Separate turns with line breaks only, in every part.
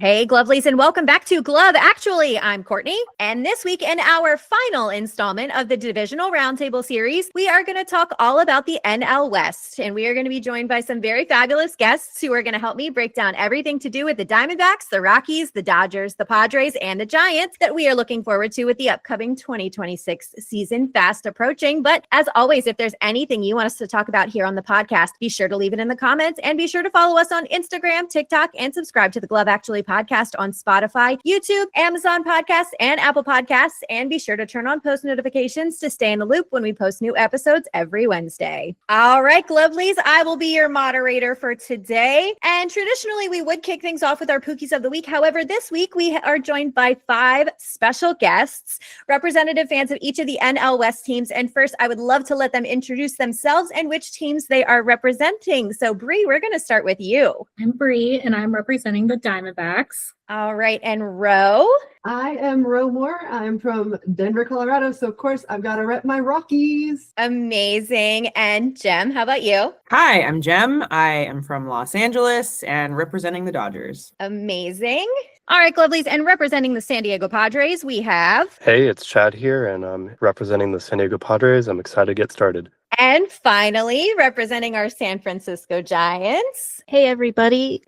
Hey, Glovelies, and welcome back to Glove Actually. I'm Courtney, and this week in our final installment of the Divisional Roundtable Series, we are going to talk all about the NL West, and we are going to be joined by some very fabulous guests who are going to help me break down everything to do with the Diamondbacks, the Rockies, the Dodgers, the Padres, and the Giants that we are looking forward to with the upcoming 2026 season fast approaching. But as always, if there's anything you want us to talk about here on the podcast, be sure to leave it in the comments, and be sure to follow us on Instagram, TikTok, and subscribe to the Glove Actually podcast on Spotify, YouTube, Amazon Podcasts, and Apple Podcasts. And be sure to turn on post notifications to stay in the loop when we post new episodes every Wednesday. All right, Glovelies, I will be your moderator for today. And traditionally, we would kick things off with our Pookies of the Week. However, this week we are joined by 5 special guests, representative fans of each of the NL West teams. And first, I would love to let them introduce themselves and which teams they are representing. So, Bree, we're going to start with you.
I'm Bree, and I'm representing the Diamondbacks.
All right, and Ro?
I am Ro Moore. I'm from Denver, Colorado, so of course I've got to rep my Rockies.
Amazing. And Jem, how about you?
Hi, I'm Jem. I am from Los Angeles and representing the Dodgers.
Amazing. All right, Glovelies, and representing the San Diego Padres, we have...
Hey, it's Chad here, and I'm representing the San Diego Padres. I'm excited to get started.
And finally, representing our San Francisco Giants.
Hey everybody.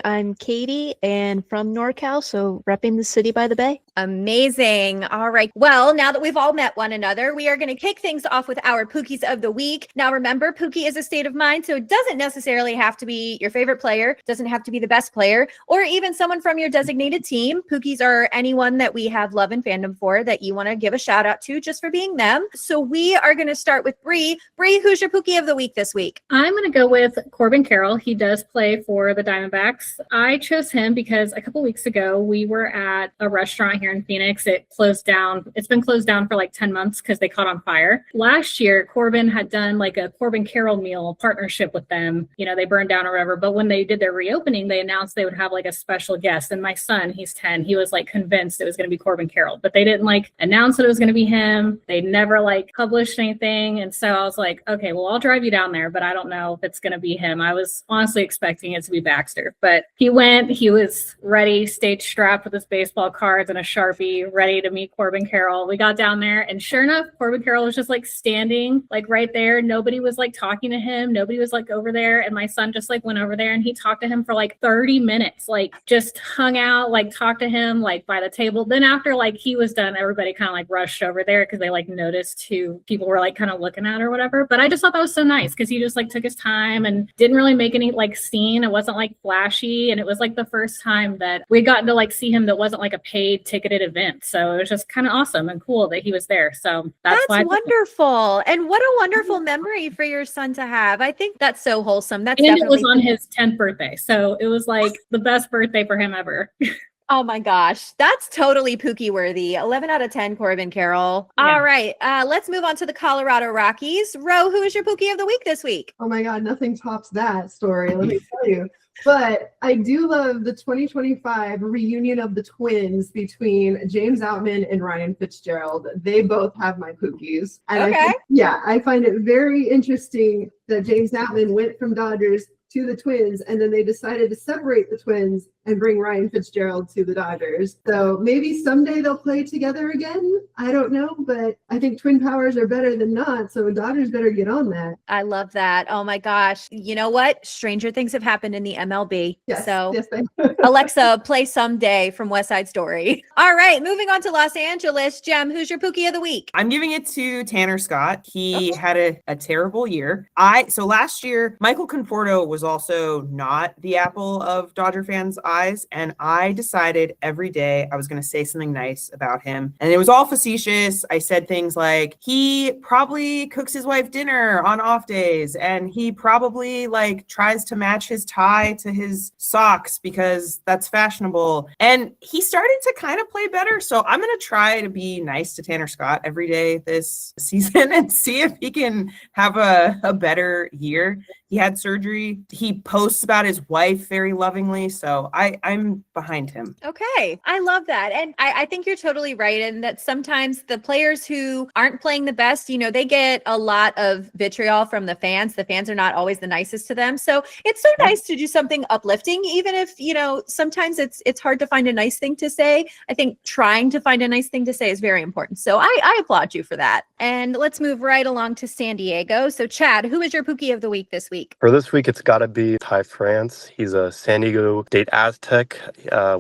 I'm Katie and from NorCal, so repping the city by the bay.
Amazing. All right. Well, now that we've all met one another, we are going to kick things off with our Pookies of the Week. Now, remember, Pookie is a state of mind, so it doesn't necessarily have to be your favorite player, doesn't have to be the best player, or even someone from your designated team. Pookies are anyone that we have love and fandom for that you want to give a shout out to just for being them. So we are going to start with Bree. Bree, who's your Pookie of the Week this week?
I'm going to go with Corbin Carroll. He does play for the Diamondbacks. I chose him because a couple weeks ago we were at a restaurant here in Phoenix. It closed down. It's been closed down for like 10 months because they caught on fire. Last year, Corbin had done like a Corbin Carroll meal partnership with them. You know, they burned down or whatever. But when they did their reopening, they announced they would have like a special guest. And my son, he's 10, he was like convinced it was going to be Corbin Carroll. But they didn't like announce that it was going to be him. They never like published anything. And so I was like, okay, well, I'll drive you down there, but I don't know if it's going to be him. I was honestly expecting it to be Baxter, but he went, he was ready, stage strapped with his baseball cards and a Sharpie, ready to meet Corbin Carroll. We got down there and sure enough, Corbin Carroll was just like standing like right there. Nobody was like talking to him. Nobody was like over there. And my son just like went over there and he talked to him for like 30 minutes, like just hung out, like talked to him like by the table. Then after like he was done, everybody kind of like rushed over there because they like noticed who people were like kind of looking at or whatever. But I just thought that was so nice because he just like took his time and didn't really make any like scene. It wasn't like flashy. And it was like the first time that we'd gotten to like see him that wasn't like a paid ticketed event. So it was just kind of awesome and cool that he was there. So that's
wonderful. And what a wonderful memory for your son to have. I think that's so wholesome. That's
and
definitely...
it was on his 10th birthday. So it was like the best birthday for him ever.
Oh my gosh, that's totally Pookie worthy. 11 out of 10, Corbin Carroll.
Yeah.
All right, let's move on to the Colorado Rockies. Ro, who is your Pookie of the Week this week?
Oh my God, nothing tops that story, let me tell you. But I do love the 2025 reunion of the twins between James Outman and Ryan Fitzgerald. They both have my Pookies. And
okay.
I find it very interesting that James Outman went from Dodgers to the Twins, and then they decided to separate the Twins and bring Ryan Fitzgerald to the Dodgers. So maybe someday they'll play together again. I don't know, but I think twin powers are better than not, so Dodgers better get on that.
I love that. Oh my gosh. You know what? Stranger things have happened in the MLB.
Yes,
so
yes,
Alexa, play Someday from West Side Story. All right, moving on to Los Angeles. Jem, who's your Pookie of the Week?
I'm giving it to Tanner Scott. He had a terrible year. So last year, Michael Conforto was also not the apple of Dodger fans' eyes, and I decided every day I was going to say something nice about him. And it was all facetious. I said things like, he probably cooks his wife dinner on off days, and he probably like tries to match his tie to his socks because that's fashionable. And he started to kind of play better. So I'm going to try to be nice to Tanner Scott every day this season and see if he can have a better year. He had surgery. He posts about his wife very lovingly. So I'm behind him.
Okay. I love that. And I think you're totally right. And that sometimes the players who aren't playing the best, they get a lot of vitriol from the fans. The fans are not always the nicest to them. So it's so nice to do something uplifting, even if, sometimes it's hard to find a nice thing to say. I think trying to find a nice thing to say is very important. So I applaud you for that. And let's move right along to San Diego. So Chad, who is your Pookie of the week this week?
For this week, it's got to be Ty France. He's a San Diego State Aztec.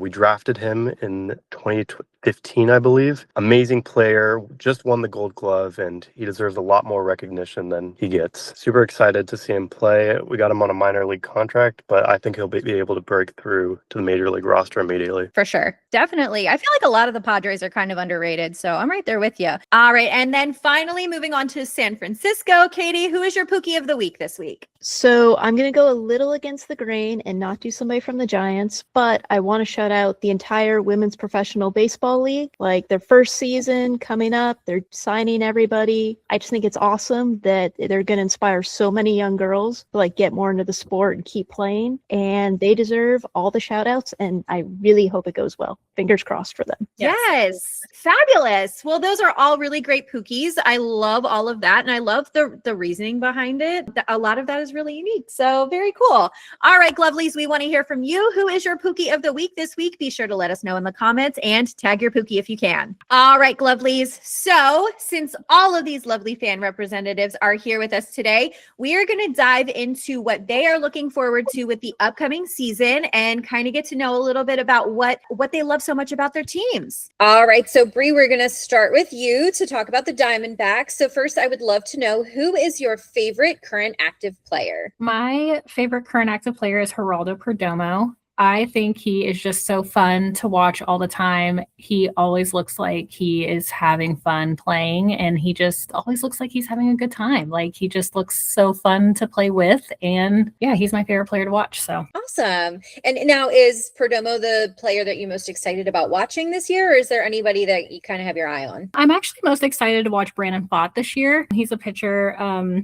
We drafted him in 2015, I believe. Amazing player, just won the Gold Glove, and he deserves a lot more recognition than he gets. Super excited to see him play. We got him on a minor league contract, but I think he'll be able to break through to the major league roster immediately.
For sure. Definitely. I feel like a lot of the Padres are kind of underrated, so I'm right there with you. All right. And then finally, moving on to San Francisco. Katie, who is your Pookie of the week this week?
So I'm going to go a little against the grain and not do somebody from the Giants, but I want to shout out the entire Women's Professional Baseball League. Like their first season coming up, they're signing everybody. I just think it's awesome that they're going to inspire so many young girls to get more into the sport and keep playing. And they deserve all the shout outs. And I really hope it goes well. Fingers crossed for them.
Yes. Fabulous. Well, those are all really great Pookies. I love all of that. And I love the reasoning behind it. A lot of that is really unique. So very cool. All right, Glovelies, we want to hear from you. Who is your Pookie of the week this week? Be sure to let us know in the comments and tag your Pookie if you can. All right, Glovelies. So since all of these lovely fan representatives are here with us today, we are going to dive into what they are looking forward to with the upcoming season and kind of get to know a little bit about what they love so much about their teams.
All right. So Bree, we're going to start with you to talk about the Diamondbacks. So first, I would love to know, who is your favorite current active player?
My favorite current active player is Geraldo Perdomo. I think he is just so fun to watch all the time. He always looks like he is having fun playing, and he just always looks like he's having a good time. He just looks so fun to play with. And yeah, he's my favorite player to watch. So
awesome. And now, is Perdomo the player that you're most excited about watching this year, or is there anybody that you kind of have your eye on?
I'm actually most excited to watch Brandon Pfaadt this year. He's a pitcher.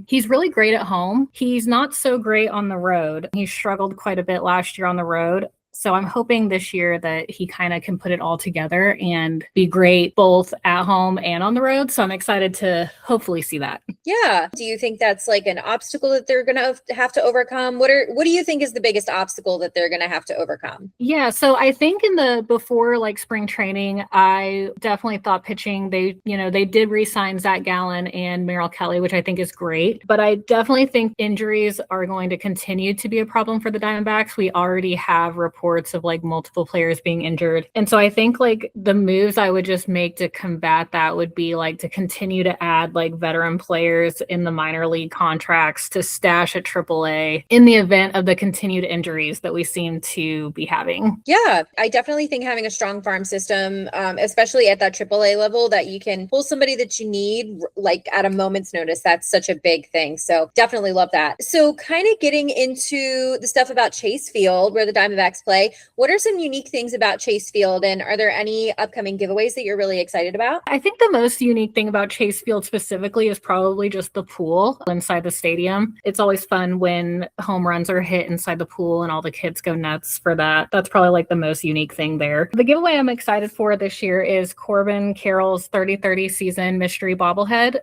He's really great at home. He's not so great on the road. He struggled quite a bit last year on the road. So I'm hoping this year that he kind of can put it all together and be great both at home and on the road. So I'm excited to hopefully see that.
Yeah. Do you think that's an obstacle that they're going to have to overcome? What do you think is the biggest obstacle that they're going to have to overcome?
Yeah. So I think before spring training, I definitely thought pitching, they did re-sign Zach Gallen and Merrill Kelly, which I think is great. But I definitely think injuries are going to continue to be a problem for the Diamondbacks. We already have reports of multiple players being injured. And so I think the moves I would just make to combat that would be to continue to add veteran players in the minor league contracts to stash at AAA in the event of the continued injuries that we seem to be having.
Yeah, I definitely think having a strong farm system, especially at that AAA level, that you can pull somebody that you need at a moment's notice. That's such a big thing. So definitely love that. So kind of getting into the stuff about Chase Field, where the Diamondbacks play, what are some unique things about Chase Field, and are there any upcoming giveaways that you're really excited about?
I think the most unique thing about Chase Field specifically is probably just the pool inside the stadium. It's always fun when home runs are hit inside the pool and all the kids go nuts for that. That's probably the most unique thing there. The giveaway I'm excited for this year is Corbin Carroll's 30-30 season mystery bobblehead.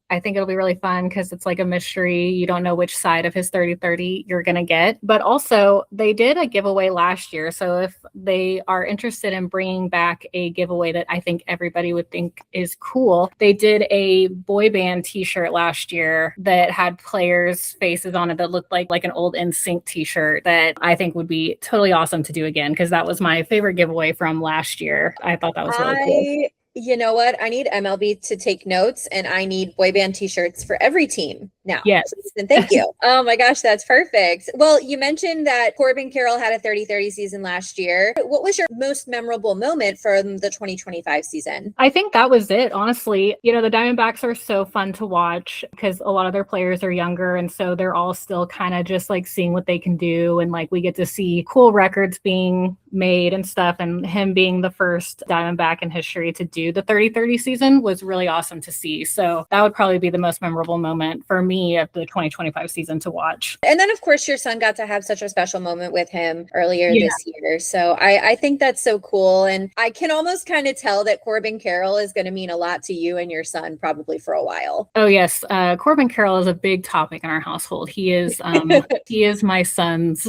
I think it'll be really fun because it's a mystery. You don't know which side of his 30-30 you're going to get. But also, they did a giveaway last year. So if they are interested in bringing back a giveaway that I think everybody would think is cool, they did a boy band t-shirt last year that had players' faces on it that looked like an old NSYNC t-shirt that I think would be totally awesome to do again, because that was my favorite giveaway from last year. I thought that was really cool.
You know what? I need MLB to take notes, and I need boy band t-shirts for every team now.
Yes.
And thank you. Oh my gosh, that's perfect. Well, you mentioned that Corbin Carroll had a 30-30 season last year. What was your most memorable moment from the 2025 season?
I think that was it, honestly. The Diamondbacks are so fun to watch because a lot of their players are younger, and so they're all still kind of just seeing what they can do, and we get to see cool records being made and stuff, and him being the first Diamondback in history to do the 30-30 season was really awesome to see. So that would probably be the most memorable moment for me me of the 2025 season to watch.
And then, of course, your son got to have such a special moment with him earlier
Yeah.
this year. So I think that's so cool. And I can almost kind of tell that Corbin Carroll is going to mean a lot to you and your son probably for a while.
Oh yes, Corbin Carroll is a big topic in our household. He is he is my son's,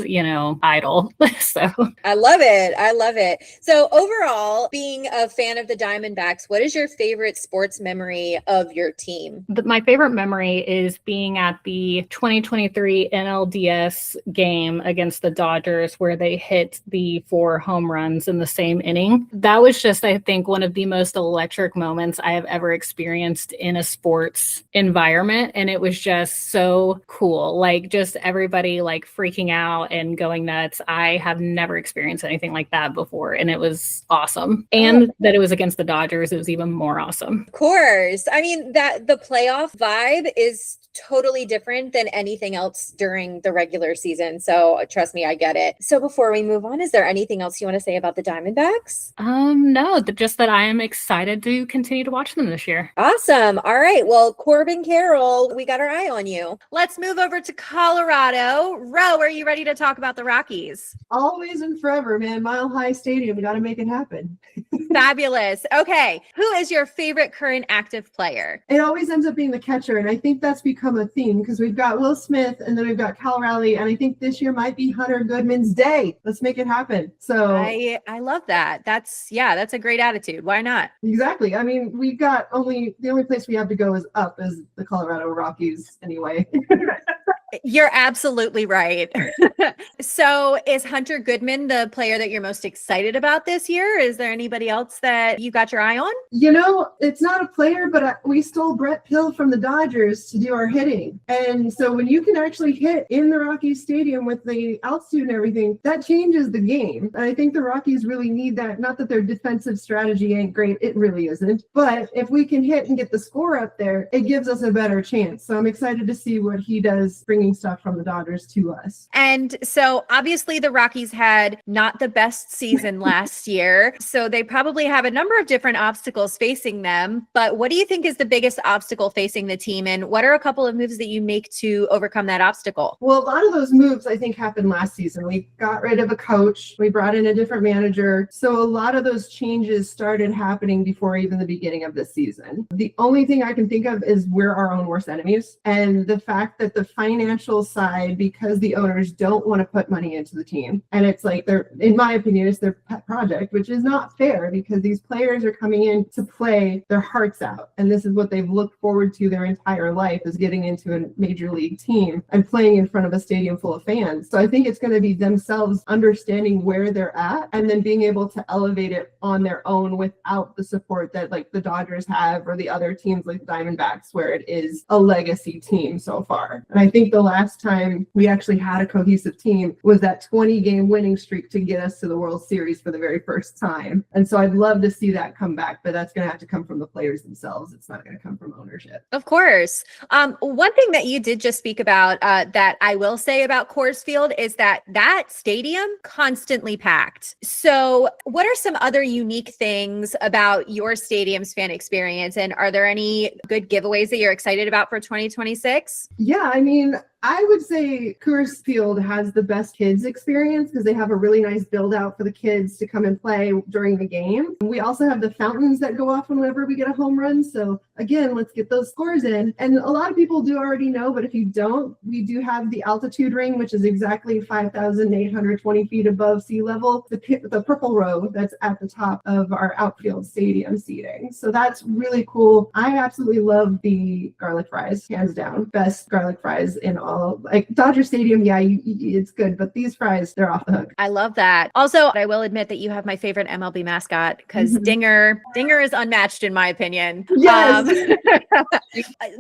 idol. So
I love it. I love it. So overall, being a fan of the Diamondbacks, what is your favorite sports memory of your team?
my favorite memory is being at the 2023 NLDS game against the Dodgers where they hit the 4 home runs in the same inning. That was just, I think, one of the most electric moments I have ever experienced in a sports environment. And it was just so cool. Like just everybody like freaking out and going nuts. I have never experienced anything like that before. And it was awesome. And that it was against the Dodgers, it was even more awesome.
Of course. I mean, that the playoff vibe is totally different than anything else during the regular season. So trust me, I get it. So before we move on, is there anything else you want to say about the Diamondbacks?
No, just that I am excited to continue to watch them this year.
Awesome. All right. Well, Corbin Carroll, we got our eye on you.
Let's move over to Colorado. Ro, are you ready to talk about the Rockies?
Always and forever, man. Mile High Stadium. We got to make it happen.
Fabulous. Okay. Who is your favorite current active player?
It always ends up being the catcher, and I think that's become a theme because we've got Will Smith and then we've got Cal Raleigh, and I think this year might be Hunter Goodman's day. Let's make it happen. So
I love that. That's a great attitude. Why not?
exactly. I mean, we've got the only place we have to go is up as the Colorado Rockies anyway.
You're absolutely right. So is Hunter Goodman the player that you're most excited about this year? Is there anybody else that you got your eye on?
It's not a player, but we stole Brett Pill from the Dodgers to do our hitting. And so when you can actually hit in the Rockies Stadium with the altitude and everything, that changes the game. And I think the Rockies really need that. Not that their defensive strategy ain't great. It really isn't. But if we can hit and get the score up there, it gives us a better chance. So I'm excited to see what he does bringing stuff from the Dodgers to us.
And so obviously the Rockies had not the best season last year. So they probably have a number of different obstacles facing them. But what do you think is the biggest obstacle facing the team? And what are a couple of moves that you make to overcome that obstacle?
Well, a lot of those moves, I think, happened last season. We got rid of a coach. We brought in a different manager. So a lot of those changes started happening before even the beginning of the season. The only thing I can think of is we're our own worst enemies. And the fact that the financial side, because the owners don't want to put money into the team. And it's like in my opinion, it's their pet project, which is not fair because these players are coming in to play their hearts out. And this is what they've looked forward to their entire life, is getting into a major league team and playing in front of a stadium full of fans. So I think it's going to be themselves understanding where they're at and then being able to elevate it on their own without the support that like the Dodgers have or the other teams like the Diamondbacks, where it is a legacy team so far. And I think the last time we actually had a cohesive team was that 20-game winning streak to get us to the World Series for the very first time. And so I'd love to see that come back, but that's going to have to come from the players themselves. It's not going to come from ownership.
Of course. One thing that you did just speak about that I will say about Coors Field is that stadium constantly packed. So what are some other unique things about your stadium's fan experience? And are there any good giveaways that you're excited about for 2026?
Yeah, I mean, I would say Coors Field has the best kids experience because they have a really nice build out for the kids to come and play during the game. We also have the fountains that go off whenever we get a home run. So again, let's get those scores in. And a lot of people do already know, but if you don't, we do have the altitude ring, which is exactly 5,820 feet above sea level, the purple row that's at the top of our outfield stadium seating. So that's really cool. I absolutely love the garlic fries, hands down. Best garlic fries in all. Like Dodger Stadium, yeah, it's good, but these fries, they're off the hook.
I love that. Also, I will admit that you have my favorite MLB mascot because Dinger is unmatched in my opinion.
Yes.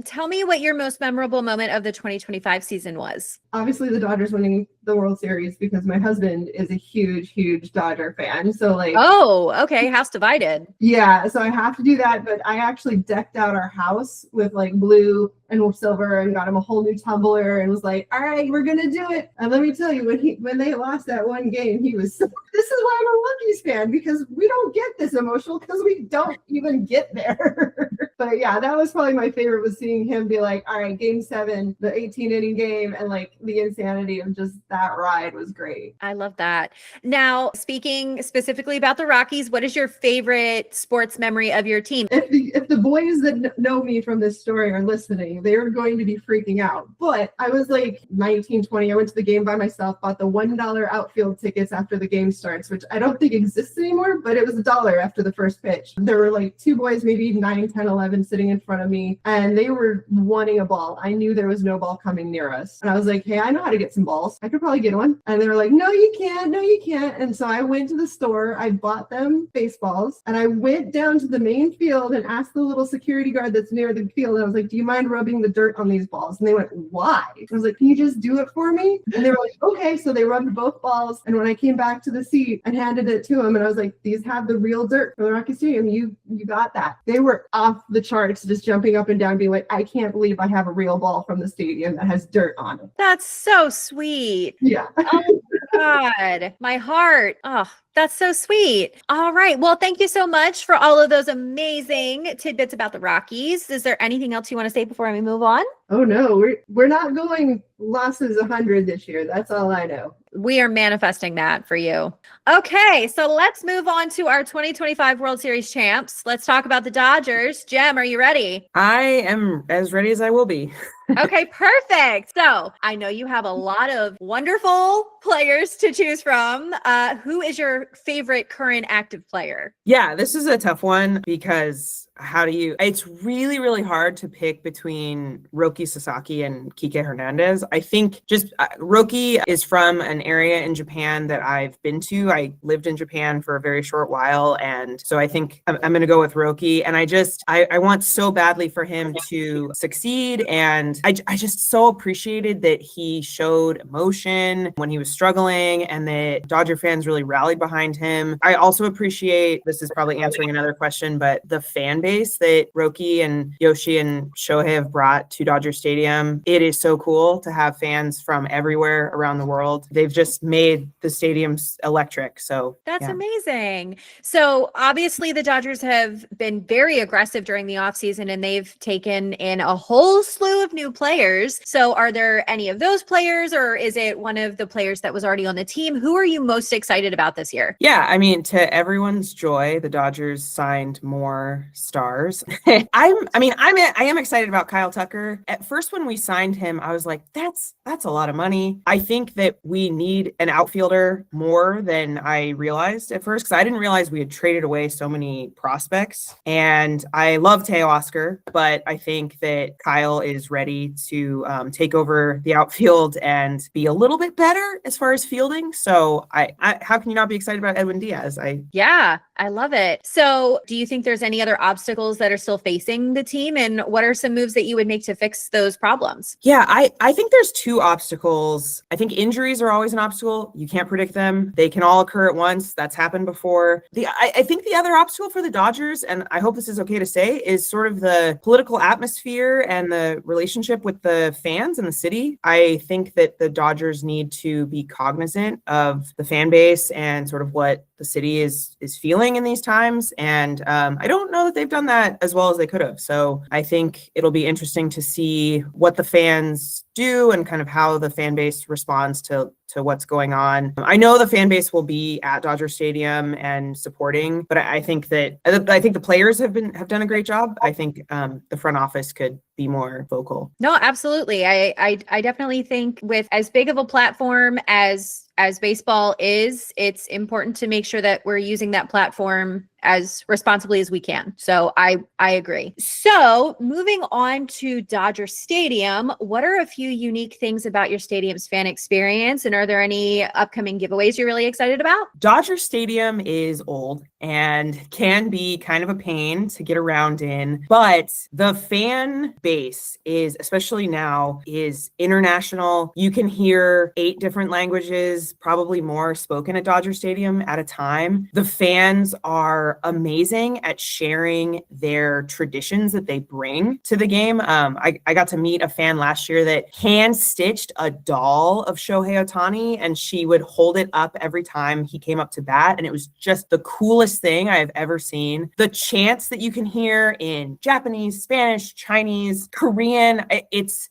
Tell me what your most memorable moment of the 2025 season was.
Obviously, the Dodgers winning the World Series because my husband is a huge Dodger fan. So
oh, okay, house divided.
Yeah, so I have to do that, but I actually decked out our house with blue and silver and got him a whole new tumbler and was like, all right, we're gonna do it. And let me tell you, when they lost that one game, he was so, this is why I'm a Rockies fan, because we don't get this emotional because we don't even get there. But yeah, that was probably my favorite, was seeing him be like, all right, game 7, the 18-inning game, and like the insanity of just that ride was great.
I love that. Now, speaking specifically about the Rockies, what is your favorite sports memory of your team?
If the boys that know me from this story are listening, they are going to be freaking out. But I was like 19, 20. I went to the game by myself, bought the $1 outfield tickets after the game starts, which I don't think exists anymore, but it was $1 after the first pitch. There were like 2 boys, maybe 9, 10, 11, sitting in front of me, and they were wanting a ball. I knew there was no ball coming near us. And I was like, hey, I know how to get some balls. I could probably get one. And they were like, no, you can't. No, you can't. And so I went to the store, I bought them baseballs, and I went down to the main field and asked the little security guard that's near the field. And I was like, do you mind rubbing the dirt on these balls? And they went, why? I was like, can you just do it for me? And they were like, okay. So they rubbed both balls. And when I came back to the seat and handed it to them, and I was like, these have the real dirt from the Rocky Stadium. You got that. They were off the charts, just jumping up and down, being like, I can't believe I have a real ball from the stadium that has dirt on it.
That's so sweet.
Yeah.
Oh God, my heart. Oh, that's so sweet. All right. Well, thank you so much for all of those amazing tidbits about the Rockies. Is there anything else you want to say before we move on?
Oh no, we're not going losses 100 this year. That's all I know.
We are manifesting that for you. Okay, so let's move on to our 2025 World Series champs. Let's talk about the Dodgers. Jem, are you ready?
I am as ready as I will be.
Okay, perfect. So I know you have a lot of wonderful players to choose from. Who is your favorite current active player?
Yeah, this is a tough one because it's really, really hard to pick between Roki Sasaki and Kike Hernandez. I think just Roki is from an area in Japan that I've been to. I lived in Japan for a very short while. And so I think I'm going to go with Roki. And I want so badly for him to succeed. And I just so appreciated that he showed emotion when he was struggling and that Dodger fans really rallied behind him. I also appreciate, this is probably answering another question, but the fan base that Roki and Yoshi and Shohei have brought to Dodger Stadium. It is so cool to have fans from everywhere around the world. They've just made the stadiums electric. So
that's amazing. So obviously the Dodgers have been very aggressive during the offseason and they've taken in a whole slew of new players. So are there any of those players, or is it one of the players that was already on the team? Who are you most excited about this year?
Yeah, I mean, to everyone's joy, the Dodgers signed more stars. I am excited about Kyle Tucker. At first, when we signed him, I was like, that's a lot of money. I think that we need an outfielder more than I realized at first, because I didn't realize we had traded away so many prospects. And I love Teo Oscar, but I think that Kyle is ready to take over the outfield and be a little bit better as far as fielding. So how can you not be excited about Edwin Diaz?
Yeah, I love it. So do you think there's any other obstacles that are still facing the team, and what are some moves that you would make to fix those problems?
Yeah, I think there's 2 obstacles. I think injuries are always an obstacle. You can't predict them. They can all occur at once. That's happened before. I think the other obstacle for the Dodgers, and I hope this is okay to say, is sort of the political atmosphere and the relationship with the fans and the city. I think that the Dodgers need to be cognizant of the fan base and sort of what the city is feeling in these times. And I don't know that they've done that as well as they could have. So I think it'll be interesting to see what the fans do and kind of how the fan base responds to what's going on. I know the fan base will be at Dodger Stadium and supporting, but I think the players have done a great job. I think the front office could be more vocal.
No, absolutely. I definitely think with as big of a platform as baseball is, it's important to make sure that we're using that platform as responsibly as we can. So I agree. So moving on to Dodger Stadium, what are a few unique things about your stadium's fan experience? And are there any upcoming giveaways you're really excited about?
Dodger Stadium is old and can be kind of a pain to get around in, but the fan base is, especially now, is international. You can hear 8 different languages is probably more spoken at Dodger Stadium at a time. The fans are amazing at sharing their traditions that they bring to the game. I got to meet a fan last year that hand-stitched a doll of Shohei Ohtani, and she would hold it up every time he came up to bat, and it was just the coolest thing I have ever seen. The chants that you can hear in Japanese, Spanish, Chinese, Korean,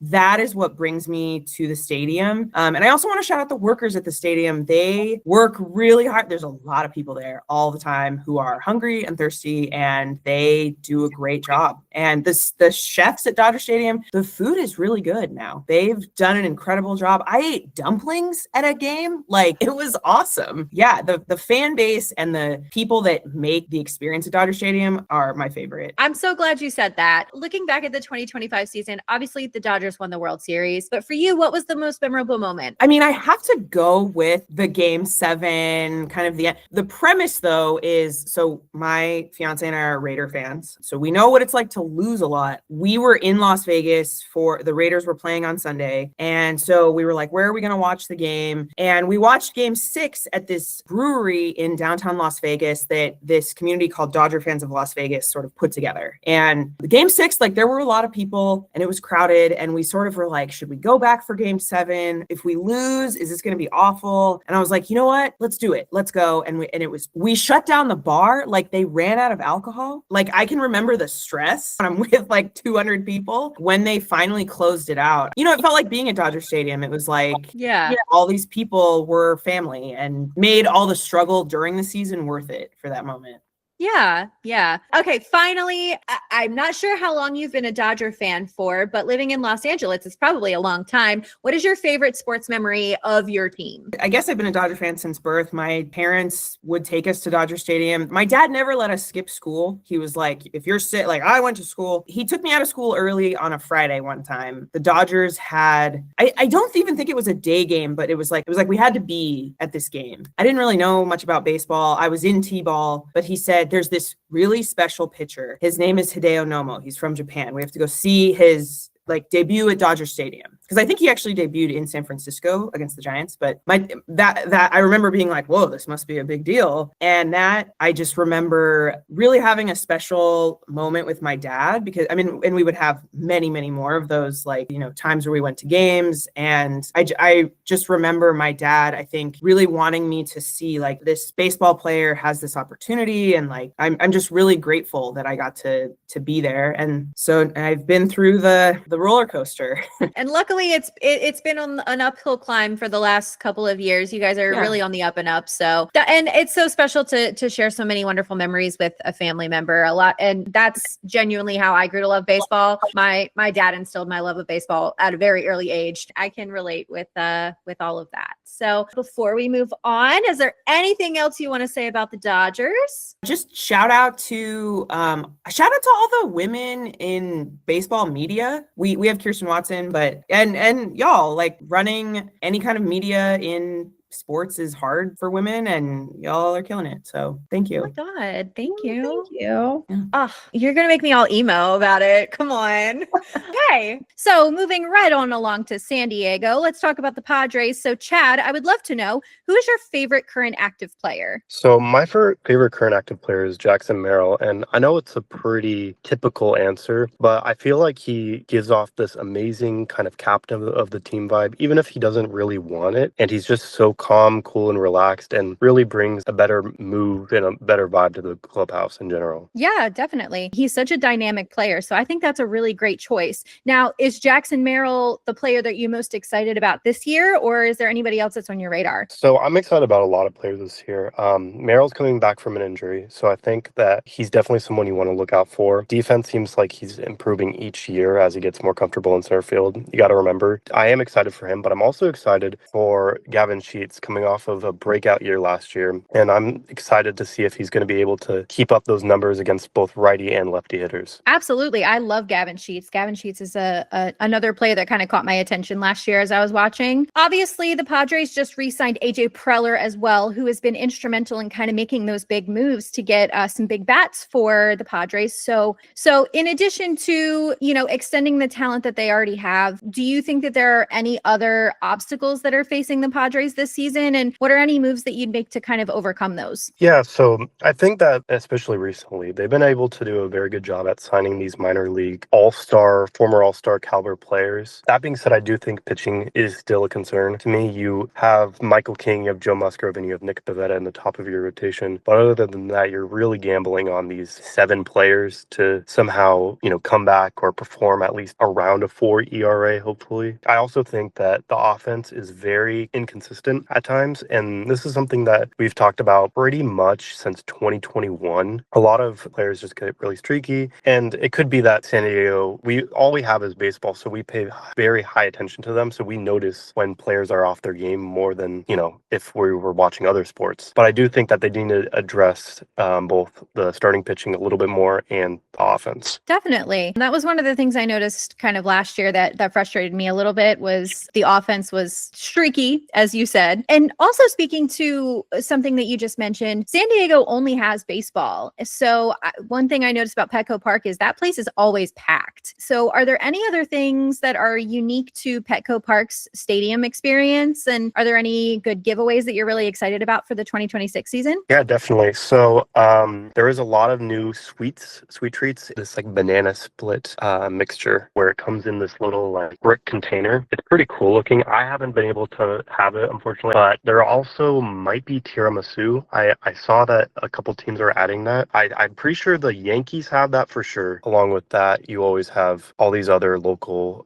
that is what brings me to the stadium. And I also want to shout out the workers at the stadium. They work really hard. There's a lot of people there all the time who are hungry and thirsty, and they do a great job. And the chefs at Dodger Stadium, the food is really good now. They've done an incredible job. I ate dumplings at a game. Like, it was awesome. Yeah, the fan base and the people that make the experience at Dodger Stadium are my favorite.
I'm so glad you said that. Looking back at the 2025 season, obviously the Dodgers won the World Series, but for you, what was the most memorable moment?
I mean, I have to go with the Game 7, kind of the premise, though, is, so my fiance and I are Raider fans, so we know what it's like to lose a lot. We were in Las Vegas the Raiders were playing on Sunday, and so we were like, where are we going to watch the game? And we watched Game 6 at this brewery in downtown Las Vegas that this community called Dodger Fans of Las Vegas sort of put together. And the Game 6, like, there were a lot of people and it was crowded, and we sort of were like, should we go back for Game 7? If we lose, is this going to be awful? And I was like, you know what? Let's do it. Let's go. And we shut down the bar. Like, they ran out of alcohol. Like, I can remember the stress when I'm with like 200 people when they finally closed it out. You know, it felt like being at Dodger Stadium. It was like,
Yeah,
all these people were family and made all the struggle during the season worth it for that moment.
Yeah. Okay, finally, I'm not sure how long you've been a Dodger fan for, but living in Los Angeles is probably a long time. What is your favorite sports memory of your team?
I guess I've been a Dodger fan since birth. My parents would take us to Dodger Stadium. My dad never let us skip school. He was like, if you're sick, like, I went to school. He took me out of school early on a Friday one time. The Dodgers had, I don't even think it was a day game, but it was like we had to be at this game. I didn't really know much about baseball. I was in T-ball, but he said, there's this really special pitcher. His name is Hideo Nomo. He's from Japan. We have to go see his debut at Dodger Stadium, because I think he actually debuted in San Francisco against the Giants. But that I remember being like, whoa, this must be a big deal. And that I just remember really having a special moment with my dad, because and we would have many, many more of those, times where we went to games. And I just remember my dad, I think, really wanting me to see this baseball player has this opportunity. And I'm just really grateful that I got to be there. And so I've been through the roller coaster.
And luckily it's been on an uphill climb for the last couple of years. You guys are really on the up and up. So and it's so special to share so many wonderful memories with a family member. And that's genuinely how I grew to love baseball. My dad instilled my love of baseball at a very early age. I can relate with all of that. So before we move on, is there anything else you want to say about the Dodgers?
Just shout out to all the women in baseball media. We have Kirsten Watson, but and y'all, running any kind of media in sports is hard for women, and y'all are killing it. So thank you.
Oh my God. Thank you.
Thank you.
Yeah.
Oh, you're going to make me all emo about it. Come on. Okay. So moving right on along to San Diego, let's talk about the Padres. So Chad, I would love to know, who is your favorite current active player?
So my favorite current active player is Jackson Merrill, and I know it's a pretty typical answer, but I feel like he gives off this amazing kind of captain of the team vibe, even if he doesn't really want it, and he's just so calm, cool, and relaxed, and really brings a better move and a better vibe to the clubhouse in general.
Yeah, definitely. He's such a dynamic player, so I think that's a really great choice. Now, is Jackson Merrill the player that you're most excited about this year, or is there anybody else that's on your radar?
So I'm excited about a lot of players this year. Merrill's coming back from an injury, so I think that he's definitely someone you want to look out for. Defense seems like he's improving each year as he gets more comfortable in center field. You got to remember, I am excited for him, but I'm also excited for Gavin Sheets coming off of a breakout year last year, and I'm excited to see if he's going to be able to keep up those numbers against both righty and lefty hitters.
Absolutely. I love Gavin Sheets. Gavin Sheets is another player that kind of caught my attention last year as I was watching. Obviously, the Padres just re-signed AJ Preller as well, who has been instrumental in kind of making those big moves to get some big bats for the Padres. So in addition to, extending the talent that they already have, do you think that there are any other obstacles that are facing the Padres this season? And what are any moves that you'd make to kind of overcome those?
Yeah, so I think that especially recently, they've been able to do a very good job at signing these minor league former all-star caliber players. That being said, I do think pitching is still a concern. To me, you have Michael King, you have Joe Musgrove, and you have Nick Pivetta in the top of your rotation. But other than that, you're really gambling on these 7 players to somehow, come back or perform at least around a 4 ERA, hopefully. I also think that the offense is very inconsistent at times, and this is something that we've talked about pretty much since 2021. A lot of players just get really streaky, and it could be that San Diego, all we have is baseball, so we pay very high attention to them, so we notice when players are off their game more than, if we were watching other sports. But I do think that they need to address both the starting pitching a little bit more and the offense.
Definitely. That was one of the things I noticed kind of last year that frustrated me a little bit was the offense was streaky, as you said. And also speaking to something that you just mentioned, San Diego only has baseball. So one thing I noticed about Petco Park is that place is always packed. So are there any other things that are unique to Petco Park's stadium experience? And are there any good giveaways that you're really excited about for the 2026 season?
Yeah, definitely. So there is a lot of new sweet treats, this like banana split mixture where it comes in this little like brick container. It's pretty cool looking. I haven't been able to have it, unfortunately, but there also might be tiramisu. I saw that a couple teams are adding that. I'm pretty sure the Yankees have that for sure. Along with that, you always have all these other local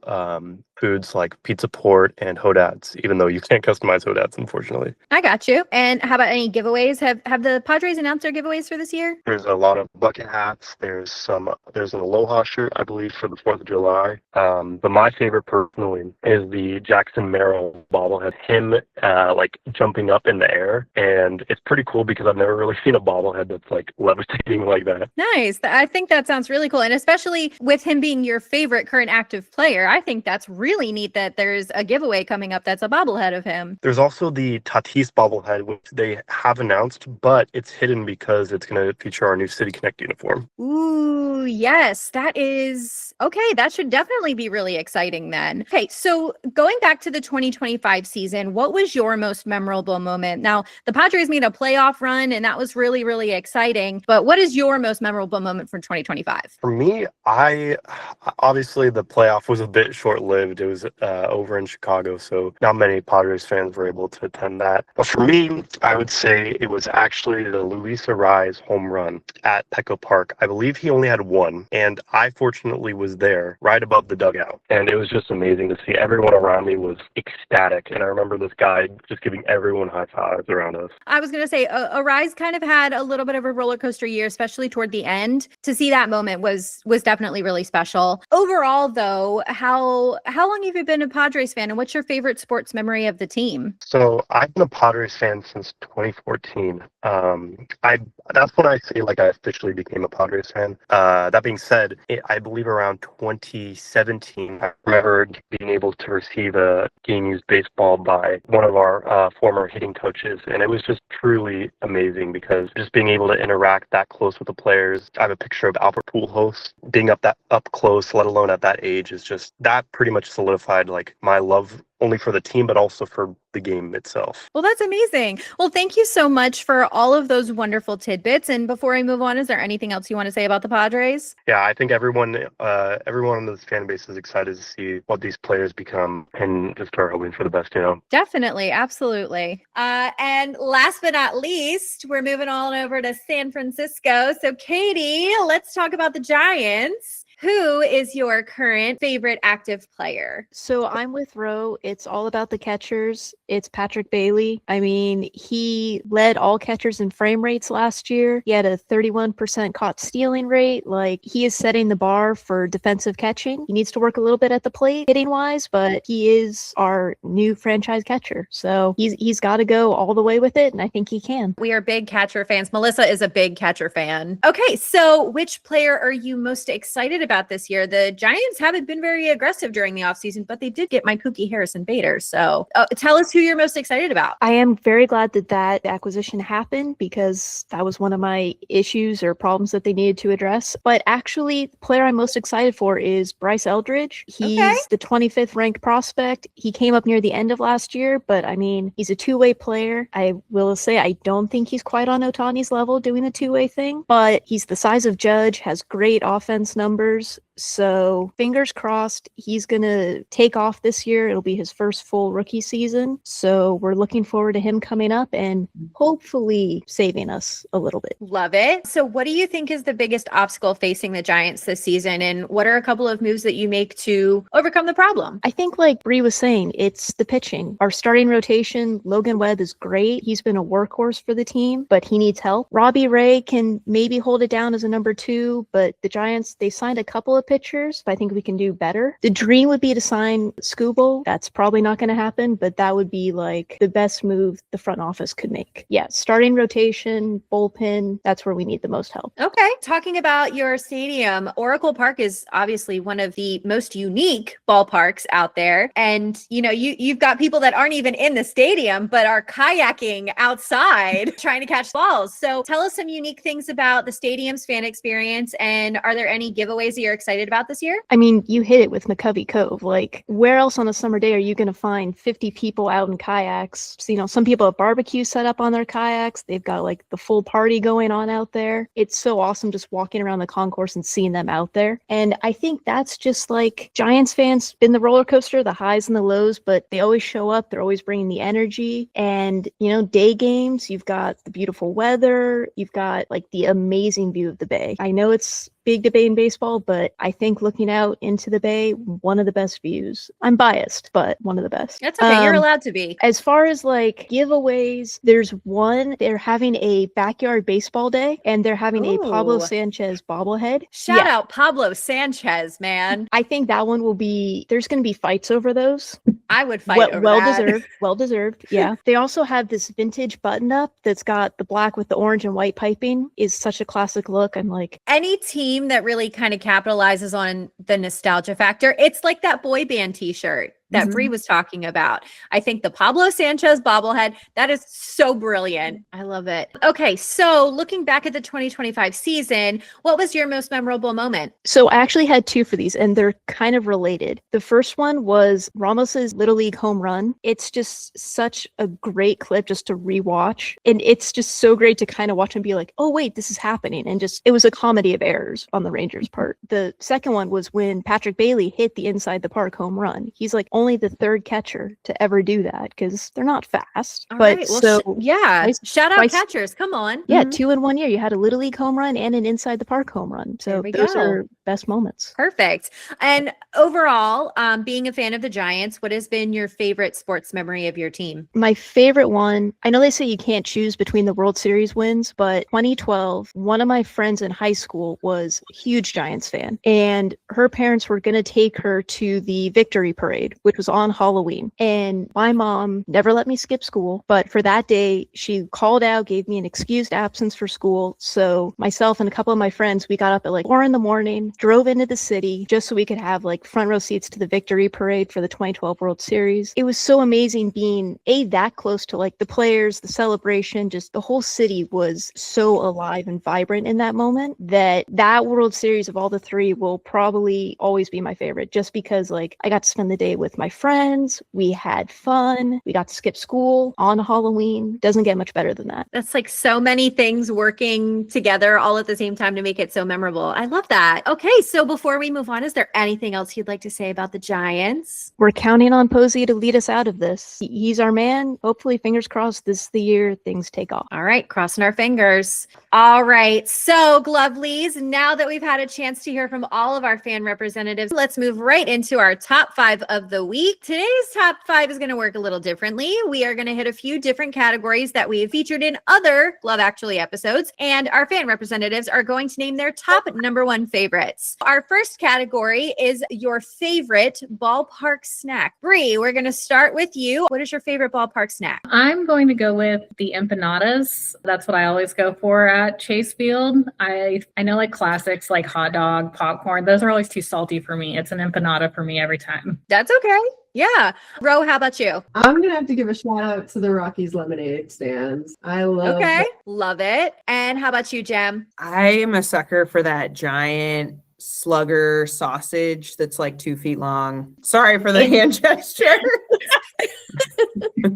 foods like pizza port and hodats, even though you can't customize hodats, unfortunately.
I got you. And how about any giveaways? Have the Padres announced their giveaways for this year?
There's a lot of bucket hats. There's an Aloha shirt, I believe, for the 4th of July. But my favorite personally is the Jackson Merrill bobblehead. Him like jumping up in the air. And it's pretty cool because I've never really seen a bobblehead that's like levitating like that.
Nice. I think that sounds really cool. And especially with him being your favorite current active player, I think that's really neat that there's a giveaway coming up that's a bobblehead of him.
There's also the Tatis bobblehead, which they have announced, but it's hidden because it's going to feature our new City Connect uniform.
Ooh, yes, that is okay. That should definitely be really exciting then. Okay, so going back to the 2025 season, what was your most memorable moment? Now, the Padres made a playoff run, and that was really, really exciting. But what is your most memorable moment for 2025?
For me, obviously the playoff was a bit short-lived. It was over in Chicago, so not many Padres fans were able to attend that. But for me, I would say it was actually the Luis Arraez home run at Petco Park. I believe he only had one, and I fortunately was there right above the dugout. And it was just amazing to see. Everyone around me was ecstatic, and I remember this guy just giving everyone high fives around us.
I was going to say, Arraez kind of had a little bit of a roller coaster year, especially toward the end. To see that moment was definitely really special. Overall, though, how long have you been a Padres fan, and what's your favorite sports memory of the team?
So I've been a Padres fan since 2014. That's when I say like I officially became a Padres fan. That being said, I believe around 2017, I remember being able to receive a game used baseball by one of our former hitting coaches, and it was just truly amazing because just being able to interact that close with the players. I have a picture of Albert Pujols being up close, let alone at that age, is just that pretty much solidified like my love only for the team, but also for the game itself.
Well, that's amazing. Well, thank you so much for all of those wonderful tidbits. And before I move on, is there anything else you want to say about the Padres?
Yeah, I think everyone in this fan base is excited to see what these players become and just are hoping for the best,
Definitely. Absolutely. And last but not least, we're moving on over to San Francisco. So Katie, let's talk about the Giants. Who is your current favorite active player?
So I'm with Ro. It's all about the catchers. It's Patrick Bailey. I mean, he led all catchers in frame rates last year. He had a 31% caught stealing rate. Like, he is setting the bar for defensive catching. He needs to work a little bit at the plate hitting wise, but he is our new franchise catcher. So he's got to go all the way with it, and I think he can.
We are big catcher fans. Melissa is a big catcher fan. Okay, so which player are you most excited about this year. The Giants haven't been very aggressive during the offseason, but they did get my Pookie Harrison Bader. So tell us who you're most excited about.
I am very glad that that acquisition happened because that was one of my issues or problems that they needed to address. But actually, the player I'm most excited for is Bryce Eldridge. He's the 25th ranked prospect. He came up near the end of last year, but I mean, he's a two-way player. I will say I don't think he's quite on Ohtani's level doing the two-way thing, but he's the size of Judge, has great offense numbers. So fingers crossed, he's going to take off this year. It'll be his first full rookie season. So we're looking forward to him coming up and hopefully saving us a little bit.
Love it. So what do you think is the biggest obstacle facing the Giants this season? And what are a couple of moves that you make to overcome the problem?
I think like Bree was saying, it's the pitching. Our starting rotation, Logan Webb is great. He's been a workhorse for the team, but he needs help. Robbie Ray can maybe hold it down as a number 2, but the Giants, they signed a couple of pitchers, but I think we can do better. The dream would be to sign Scooble. That's probably not going to happen, but that would be like the best move the front office could make. Yeah, starting rotation, bullpen, that's where we need the most help.
Okay. Talking about your stadium, Oracle Park is obviously one of the most unique ballparks out there. And, you know, you've got people that aren't even in the stadium, but are kayaking outside trying to catch balls. So tell us some unique things about the stadium's fan experience. And are there any giveaways that you're excited about this year?
I mean, you hit it with McCovey Cove. Like, where else on a summer day are you going to find 50 people out in kayaks? So, you know, some people have barbecue set up on their kayaks. They've got like the full party going on out there. It's so awesome just walking around the concourse and seeing them out there. And I think that's just like Giants fans been the roller coaster, the highs and the lows, but they always show up. They're always bringing the energy. And, you know, day games, you've got the beautiful weather. You've got like the amazing view of the bay. I know it's big debate in baseball, but I think looking out into the bay, one of the best views. I'm biased, but one of the best.
That's okay. You're allowed to be.
As far as like giveaways, there's one, they're having a backyard baseball day and they're having a Pablo Sanchez bobblehead.
Shout out Pablo Sanchez, man.
I think that one will be, there's going to be fights over those.
I would fight over that.
Well deserved. Yeah. They also have this vintage button up that's got the black with the orange and white piping. Is such a classic look. I'm like,
any team that really kind of capitalizes on the nostalgia factor, it's like that boy band t-shirt that Bree was talking about. I think the Pablo Sanchez bobblehead, that is so brilliant. I love it. Okay, so looking back at the 2025 season, what was your most memorable moment?
So I actually had two for these, and they're kind of related. The first one was Ramos's Little League home run. It's just such a great clip just to rewatch. And it's just so great to kind of watch and be like, oh, wait, this is happening. And just, it was a comedy of errors on the Rangers' part. The second one was when Patrick Bailey hit the inside the park home run. He's like only the third catcher to ever do that because they're not fast.
All
but
right, well,
so
shout out catchers. Come on.
Yeah, 2 in 1 year. You had a Little League home run and an inside the park home run. So those are best moments.
Perfect. And overall, being a fan of the Giants, what has been your favorite sports memory of your team?
My favorite one, I know they say you can't choose between the World Series wins, but 2012, one of my friends in high school was a huge Giants fan, and her parents were going to take her to the victory parade, which was on Halloween. And my mom never let me skip school, but for that day, she called out, gave me an excused absence for school. So myself and a couple of my friends, we got up at like 4 a.m, drove into the city just so we could have like front row seats to the victory parade for the 2012 World Series. It was so amazing being that close to like the players, the celebration, just the whole city was so alive and vibrant in that moment that World Series of all the three will probably always be my favorite, just because like I got to spend the day with my friends. We had fun. We got to skip school on Halloween. Doesn't get much better than that.
That's like so many things working together all at the same time to make it so memorable. I love that. Okay, so before we move on, is there anything else you'd like to say about the Giants?
We're counting on Posey to lead us out of this. He's our man. Hopefully, fingers crossed, this is the year things take off.
All right, crossing our fingers. All right, so Glovelies, now that we've had a chance to hear from all of our fan representatives, let's move right into our top 5 of the Today's top 5 is going to work a little differently. We are going to hit a few different categories that we have featured in other Love Actually episodes, and our fan representatives are going to name their top number 1 favorites. Our first category is your favorite ballpark snack. Bree, we're going to start with you. What is your favorite ballpark snack?
I'm going to go with the empanadas. That's what I always go for at Chase Field. I know like classics like hot dog, popcorn, those are always too salty for me. It's an empanada for me every time.
That's okay. Yeah. Ro, how about you?
I'm going to have to give a shout out to the Rockies lemonade stands. I love
Love it. And how about you, Jem?
I am a sucker for that giant slugger sausage that's like 2 feet long. Sorry for the hand gesture.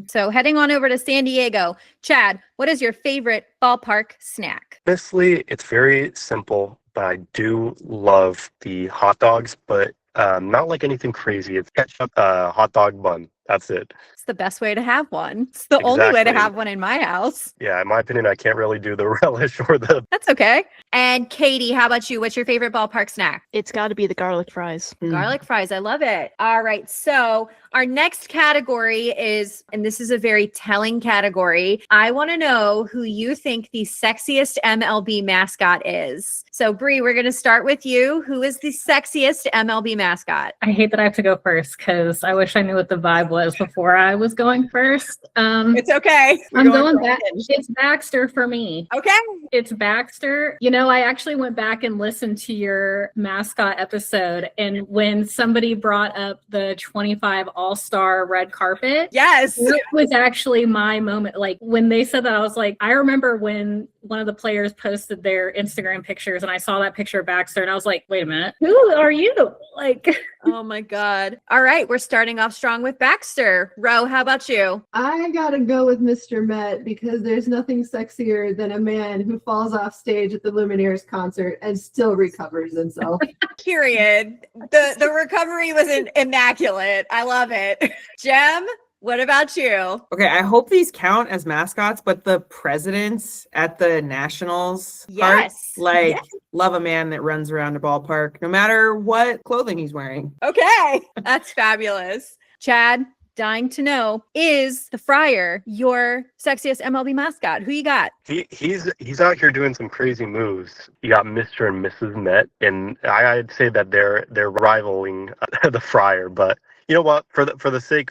So heading on over to San Diego. Chad, what is your favorite ballpark snack?
Honestly, it's very simple, but I do love the hot dogs, but not like anything crazy. It's ketchup, hot dog bun. That's it.
It's the best way to have one. It's the only way to
Exactly.
have one in my house.
Yeah, in my opinion, I can't really do the relish or the.
That's okay. And Katie, how about you? What's your favorite ballpark snack?
It's got to be the garlic fries.
Garlic fries. I love it. All right. So our next category is, and this is a very telling category. I want to know who you think the sexiest MLB mascot is. So Bree, we're going to start with you. Who is the sexiest MLB mascot?
I hate that I have to go first because I wish I knew what the vibe was before I was going first.
It's okay.
I'm going back. It's Baxter for me.
Okay.
It's Baxter. You know, I actually went back and listened to your mascot episode, and when somebody brought up the 25 All-Star red carpet,
Yes.
that was actually my moment. Like when they said that, I was like, I remember when one of the players posted their Instagram pictures and I saw that picture of Baxter and I was like, wait a minute, who are you? Like,
Oh my God. All right. We're starting off strong with Baxter. Ro, how about you?
I gotta go with Mr. Met because there's nothing sexier than a man who falls off stage at the Lumineers concert and still recovers himself.
Period. The recovery was immaculate. I love it. Jem, what about you?
Okay, I hope these count as mascots, but the presidents at the Nationals part,
Yes.
like,
Yes.
love a man that runs around a ballpark, no matter what clothing he's wearing.
Okay. That's fabulous. Chad, dying to know, is the Friar your sexiest MLB mascot? Who you got?
He's out here doing some crazy moves. You got Mr. and Mrs. Met, and I'd say that they're rivaling the Friar, but. You know what? For the sake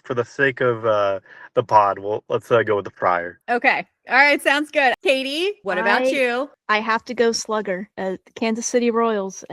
of the pod, let's go with the Friar.
Okay. All right. Sounds good. Katie, what about
I-
you?
I have to go Slugger, the Kansas City Royals.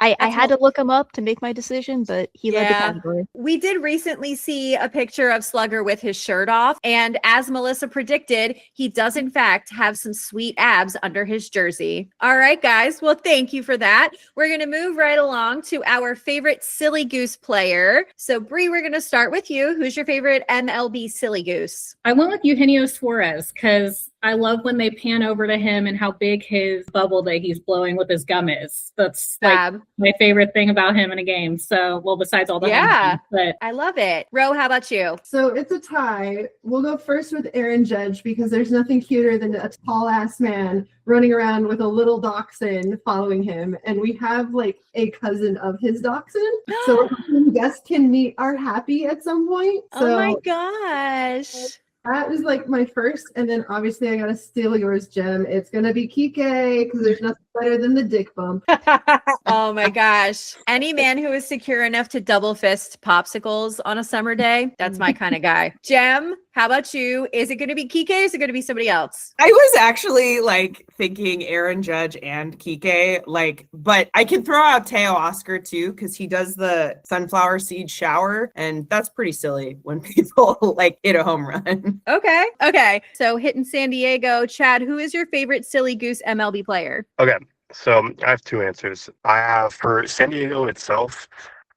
I had to look him up to make my decision, but he led the
Yeah.
category.
We did recently see a picture of Slugger with his shirt off. And as Melissa predicted, he does in fact have some sweet abs under his jersey. All right, guys. Well, thank you for that. We're going to move right along to our favorite Silly Goose player. So Bree, we're going to start with you. Who's your favorite MLB Silly Goose?
I went with Eugenio Suarez because I love when they pan over to him and how big his bubble that he's blowing with his gum is. That's like
Fab.
my favorite thing about him in a game. So, well, besides all the home
Yeah.
runs, but
I love it. Ro, how about you?
So it's a tie. We'll go first with Aaron Judge because there's nothing cuter than a tall ass man running around with a little dachshund following him. And we have like a cousin of his dachshund. So we're hoping guests can meet our Happy at some point. So
Oh my gosh.
that was like my first. And then obviously I got to steal yours, Jem. It's going to be Kike because there's nothing better than the dick bump.
Oh my gosh. Any man who is secure enough to double fist popsicles on a summer day, that's my kind of guy. Jem, how about you? Is it going to be Kike or is it going to be somebody else?
I was actually like thinking Aaron Judge and Kike, like, but I can throw out Teo Oscar too because he does the sunflower seed shower, and that's pretty silly when people like hit a home run.
Okay. Okay. So hitting San Diego. Chad, who is your favorite Silly Goose MLB player?
Okay, so I have 2 answers. I have for San Diego itself,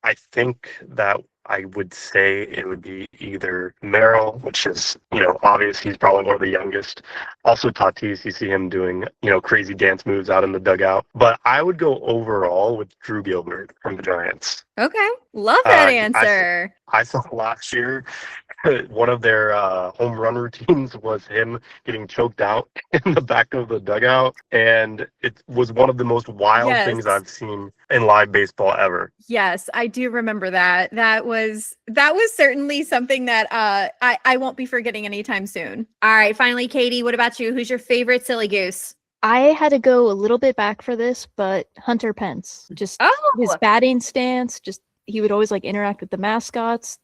I think that I would say it would be either Merrill, which is, obvious. He's probably one of the youngest. Also Tatis, you see him doing, crazy dance moves out in the dugout. But I would go overall with Drew Gilbert from the Giants.
Okay. Love that
Uh,
answer.
I saw last year one of their home run routines was him getting choked out in the back of the dugout, and it was one of the most wild
Yes.
things I've seen in live baseball ever.
Yes, I do remember that. That was certainly something that I won't be forgetting anytime soon. All right, finally, Katie, what about you? Who's your favorite silly goose?
I had to go a little bit back for this, but Hunter Pence, just his
Oh,
batting stance, just he would always like interact with the mascots.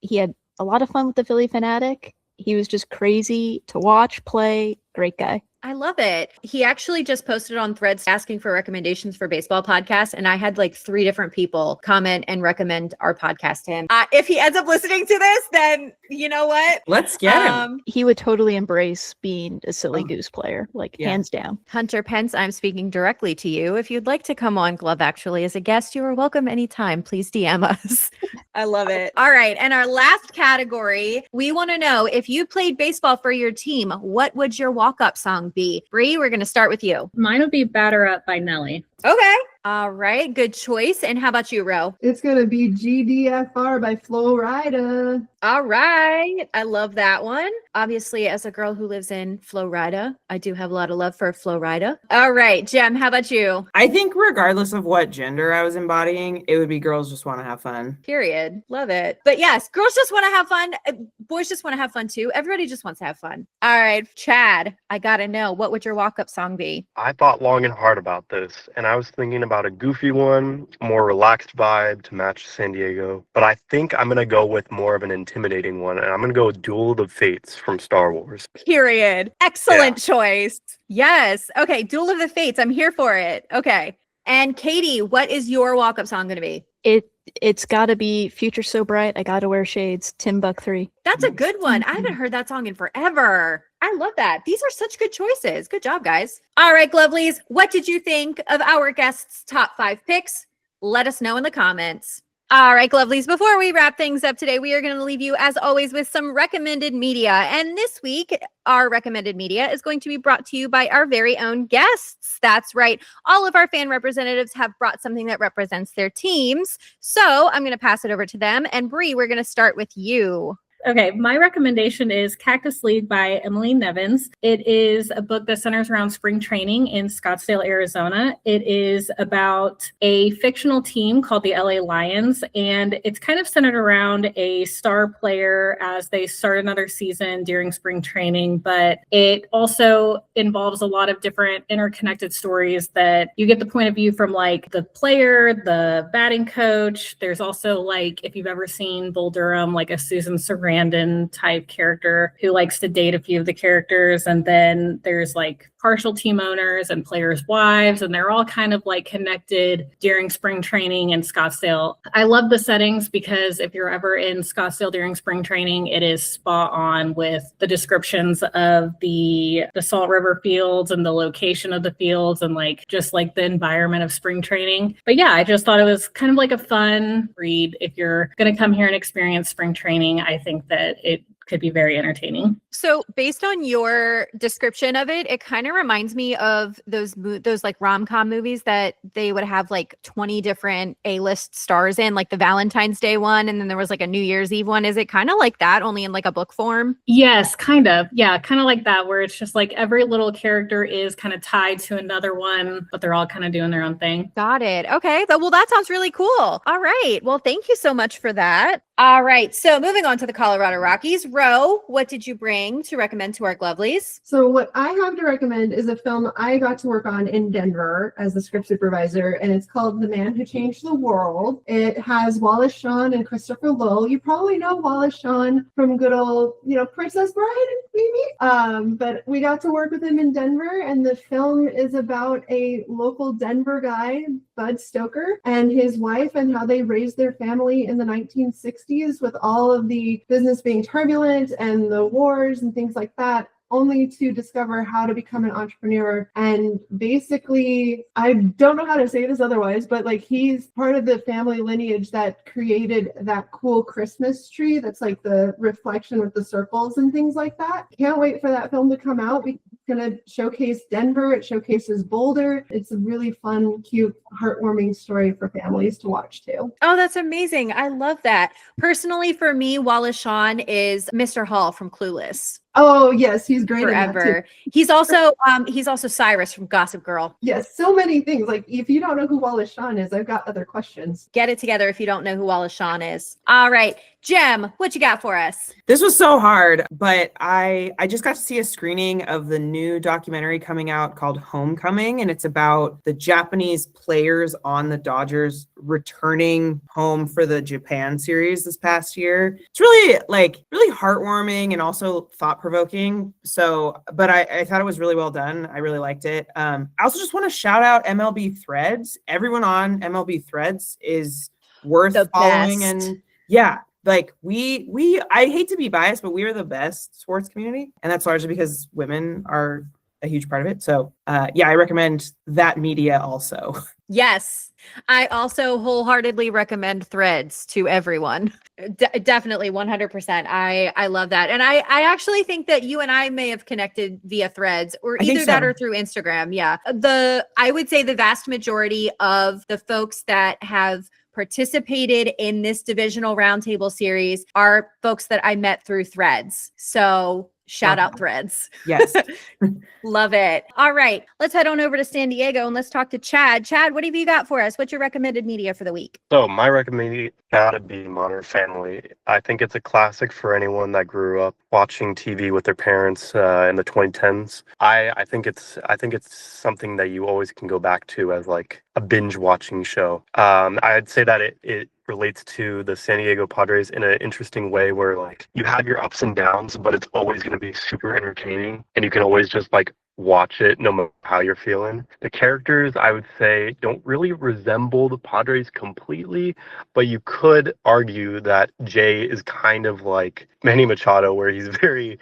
He had a lot of fun with the Philly Fanatic. He was just crazy to watch, play, great guy.
I love it. He actually just posted on Threads asking for recommendations for baseball podcasts, and I had like 3 different people comment and recommend our podcast to him. If he ends up listening to this, then you know what?
Let's get him.
He would totally embrace being a silly goose player, like
Yeah.
hands down.
Hunter Pence, I'm speaking directly to you. If you'd like to come on Glove Actually as a guest, you are welcome anytime. Please DM us. I love it. All right. And our last category, we want to know if you played baseball for your team, what would your walk-up song be? Bree, we're going to start with you.
Mine would be Batter Up by Nelly.
Okay. All right. Good choice. And how about you, Ro?
It's going to be GDFR by Flo Rida.
All right. I love that one. Obviously, as a girl who lives in Florida, I do have a lot of love for Florida. All right. Jem, how about you?
I think regardless of what gender I was embodying, it would be girls just want to have fun.
Period. Love it. But yes, girls just want to have fun. Boys just want to have fun too. Everybody just wants to have fun. All right. Chad, I got to know, what would your walk-up song be?
I thought long and hard about this, and I was thinking about a goofy one, more relaxed vibe to match San Diego. But I think I'm going to go with more of an intimidating one, and I'm going to go with Duel of the Fates from Star Wars.
Period. Excellent choice. Yes. Okay. Duel of the Fates. I'm here for it. Okay. And Katie, what is your walk-up song going to be?
It's got to be Future So Bright, I Gotta Wear Shades, Tim Buck 3.
That's a good one. I haven't heard that song in forever. I love that. These are such good choices. Good job, guys. All right, Glovelies, what did you think of our guests' top 5 picks? Let us know in the comments. All right, Glovelies, before we wrap things up today, we are going to leave you, as always, with some recommended media. And this week, our recommended media is going to be brought to you by our very own guests. That's right. All of our fan representatives have brought something that represents their teams. So I'm going to pass it over to them. And Bree, we're going to start with you.
Okay, my recommendation is Cactus League by Emily Nevins. It is a book that centers around spring training in Scottsdale, Arizona. It is about a fictional team called the LA Lions, and it's kind of centered around a star player as they start another season during spring training, but it also involves a lot of different interconnected stories that you get the point of view from like the player, the batting coach. There's also like, if you've ever seen Bull Durham, like a Susan Sarandon type character who likes to date a few of the characters. And then there's like partial team owners and players' wives, and they're all kind of like connected during spring training in Scottsdale. I love the settings because if you're ever in Scottsdale during spring training, it is spot on with the descriptions of the Salt River fields and the location of the fields and like just like the environment of spring training. But yeah, I just thought it was kind of like a fun read. If you're going to come here and experience spring training, I think that it could be very entertaining.
So based on your description of it, it kind of reminds me of those like rom-com movies that they would have like 20 different A-list stars in, like the Valentine's Day one, and then there was like a New Year's Eve one. Is it kind of like that, only in like a book form?
Yes, kind of. Yeah, kind of like that, where it's just like every little character is kind of tied to another one, but they're all kind of doing their own thing.
Got it. Okay. Well, that sounds really cool. All right. Well, thank you so much for that. All right. So moving on to the Colorado Rockies. Ro, what did you bring to recommend to our Glovelies?
So what I have to recommend is a film I got to work on in Denver as the script supervisor, and it's called The Man Who Changed the World. It has Wallace Shawn and Christopher Lowell. You probably know Wallace Shawn from good old, Princess Bride, maybe. But we got to work with him in Denver, and the film is about a local Denver guy, Bud Stoker, and his wife, and how they raised their family in the 1960s with all of the business being turbulent and the wars and things like that, only to discover how to become an entrepreneur. And basically, I don't know how to say this otherwise, but like he's part of the family lineage that created that cool Christmas tree that's like the reflection with the circles and things like that. Can't wait for that film to come out. going to showcase Denver. It showcases Boulder. It's a really fun, cute, heartwarming story for families to watch too.
Oh, that's amazing. I love that. Personally, for me, Wallace Shawn is Mr. Hall from Clueless.
Oh yes, he's great in that too.
Forever. He's also Cyrus from Gossip Girl.
Yes, so many things. Like if you don't know who Wallace Shawn is, I've got other questions.
Get it together if you don't know who Wallace Shawn is. All right, Jem, what you got for us?
This was so hard, but I just got to see a screening of the new documentary coming out called Homecoming, and it's about the Japanese players on the Dodgers returning home for the Japan series this past year. It's really heartwarming and also thought-provoking. So, but I thought it was really well done. I really liked it. I also just want to shout out MLB Threads. Everyone on MLB Threads is worth
The
following,
best.
and yeah. Like I hate to be biased, but we are the best sports community. And that's largely because women are a huge part of it. So I recommend that media also.
Yes, I also wholeheartedly recommend Threads to everyone. Definitely 100%. I love that. And I actually think that you and I may have connected via Threads or
I think
either that
so.
or through Instagram. Yeah. I would say the vast majority of the folks that have participated in this divisional roundtable series are folks that I met through Threads. So shout out Threads.
Yes.
Love it. All right, let's head on over to San Diego and let's talk to Chad. Chad, what have you got for us? What's your recommended media for the week?
So my recommendation gotta be Modern Family. I think it's a classic for anyone that grew up watching TV with their parents in the 2010s. I think it's something that you always can go back to as like a binge watching show. I'd say that it relates to the San Diego Padres in an interesting way where like you have your ups and downs, but it's always going to be super entertaining and you can always just like watch it no matter how you're feeling. The characters, I would say, don't really resemble the Padres completely, but you could argue that Jay is kind of like Manny Machado, where he's very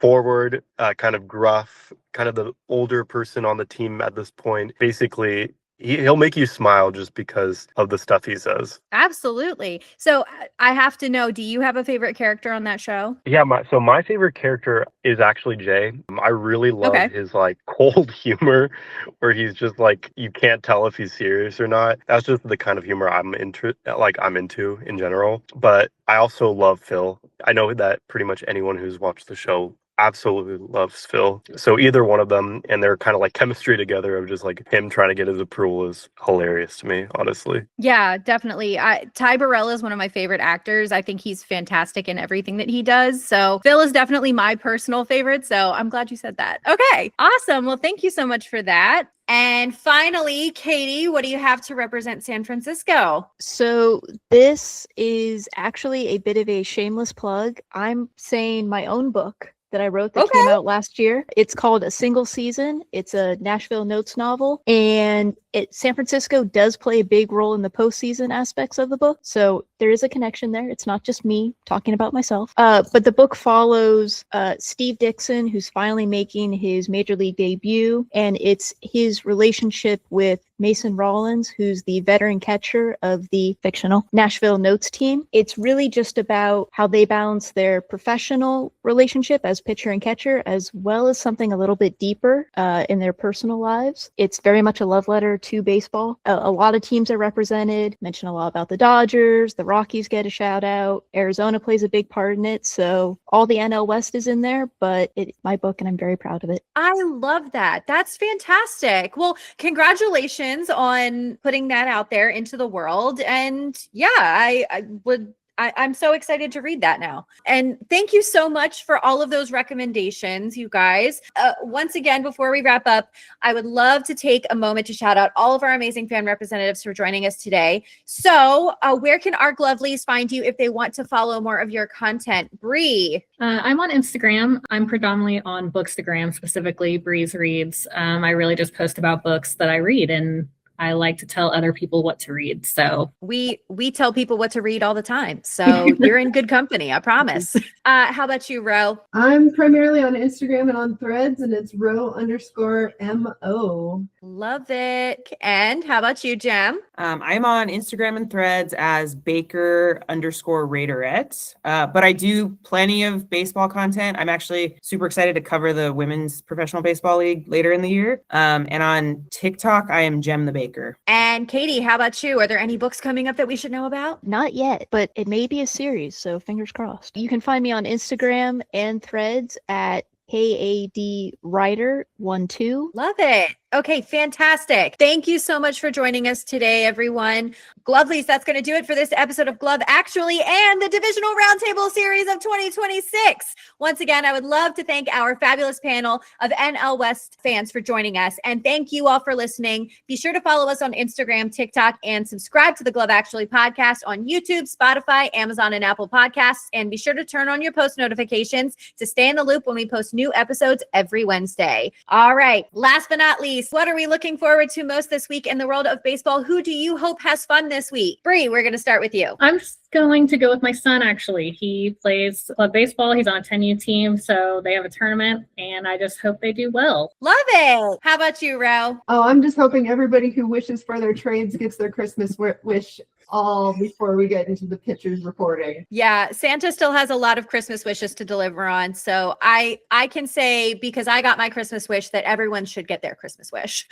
forward, kind of gruff, kind of the older person on the team at this point. Basically, he'll make you smile just because of the stuff he says.
Absolutely. So I have to know, do you have a favorite character on that show?
Yeah, my favorite character is actually Jay. I really love his like cold humor where he's just like, you can't tell if he's serious or not. That's just the kind of humor I'm into in general. But I also love Phil. I know that pretty much anyone who's watched the show absolutely loves Phil. So either one of them and their kind of like chemistry together of just like him trying to get his approval is hilarious to me, honestly.
Yeah, definitely. Ty Burrell is one of my favorite actors. I think he's fantastic in everything that he does. So Phil is definitely my personal favorite. So I'm glad you said that. Okay, awesome. Well, thank you so much for that. And finally, Katie, what do you have to represent San Francisco?
So this is actually a bit of a shameless plug. I'm saying my own book that I wrote that came out last year. It's called A Single Season. It's a Nashville Notes novel, and San Francisco does play a big role in the postseason aspects of the book. So there is a connection there. It's not just me talking about myself. But the book follows Steve Dixon, who's finally making his major league debut, and it's his relationship with Mason Rollins, who's the veteran catcher of the fictional Nashville Notes team. It's really just about how they balance their professional relationship as pitcher and catcher, as well as something a little bit deeper in their personal lives. It's very much a love letter to baseball. A lot of teams are represented. Mention a lot about the Dodgers. The Rockies get a shout out. Arizona plays a big part in it. So all the NL West is in there, but it's my book and I'm very proud of it.
I love that. That's fantastic. Well, congratulations on putting that out there into the world. And yeah, I'm so excited to read that now. And thank you so much for all of those recommendations, you guys. Once again, before we wrap up, I would love to take a moment to shout out all of our amazing fan representatives for joining us today. So where can our Glovelies find you if they want to follow more of your content? Bree.
I'm on Instagram. I'm predominantly on Bookstagram, specifically Bree's Reads. I really just post about books that I read, and I like to tell other people what to read. So
we tell people what to read all the time. So you're in good company, I promise. How about you, Ro?
I'm primarily on Instagram and on Threads, and it's row_MO.
Love it. And how about you, Jem?
I'm on Instagram and Threads as Baker_Raiderette, but I do plenty of baseball content. I'm actually super excited to cover the Women's Professional Baseball League later in the year. And on TikTok, I am Jem the Baker.
And Katie, how about you? Are there any books coming up that we should know about?
Not yet, but it may be a series, so fingers crossed. You can find me on Instagram and Threads at KADWriter12.
Love it. Okay, fantastic. Thank you so much for joining us today, everyone. Glovelies, that's going to do it for this episode of Glove Actually and the Divisional Roundtable Series of 2026. Once again, I would love to thank our fabulous panel of NL West fans for joining us. And thank you all for listening. Be sure to follow us on Instagram, TikTok, and subscribe to the Glove Actually podcast on YouTube, Spotify, Amazon, and Apple Podcasts. And be sure to turn on your post notifications to stay in the loop when we post new episodes every Wednesday. All right. Last but not least, what are we looking forward to most this week in the world of baseball? Who do you hope has fun this week? Bree, we're going to start with you.
I'm going to go with my son, actually. He plays club baseball. He's on a 10U team, so they have a tournament, and I just hope they do well.
Love it. How about you, Ro?
Oh, I'm just hoping everybody who wishes for their trades gets their Christmas wish all before we get into the pitchers reporting.
Yeah, Santa still has a lot of Christmas wishes to deliver on. So I can say, because I got my Christmas wish, that everyone should get their Christmas wish.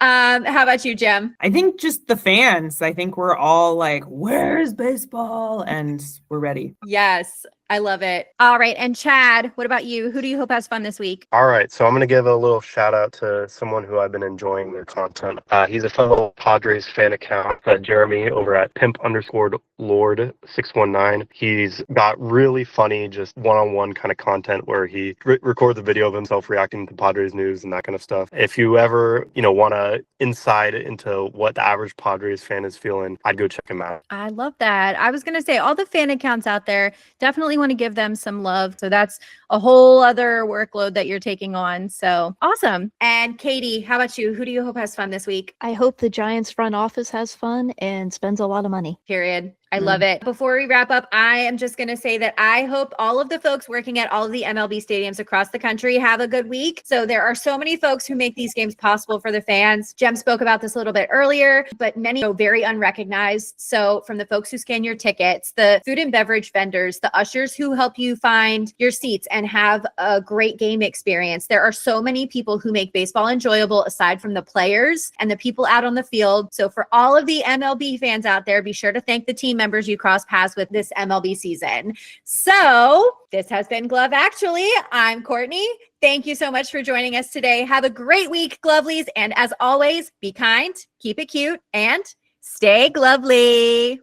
How about you, Jem?
I think just the fans. I think we're all like, where's baseball? And we're ready.
Yes, I love it. All right. And Chad, what about you? Who do you hope has fun this week?
All right, so I'm going to give a little shout out to someone who I've been enjoying their content. He's a fellow Padres fan account, Jeremy, over at pimp_lord619. He's got really funny, just one-on-one kind of content where he records a video of himself reacting to Padres news and that kind of stuff. If you ever, want to insight into what the average Padres fan is feeling, I'd go check him out.
I love that. I was going to say all the fan accounts out there, definitely want to give them some love. So that's a whole other workload that you're taking on. So awesome. And Katie, how about you? Who do you hope has fun this week?
I hope the Giants front office has fun and spends a lot of money.
Period. I love it. Before we wrap up, I am just going to say that I hope all of the folks working at all of the MLB stadiums across the country have a good week. So there are so many folks who make these games possible for the fans. Jem spoke about this a little bit earlier, but many are very unrecognized. So from the folks who scan your tickets, the food and beverage vendors, the ushers who help you find your seats and have a great game experience, there are so many people who make baseball enjoyable aside from the players and the people out on the field. So for all of the MLB fans out there, be sure to thank the team members you cross paths with this MLB season. So this has been Glove Actually. I'm Courtney. Thank you so much for joining us today. Have a great week, Glovelies. And as always, be kind, keep it cute, and stay glovely.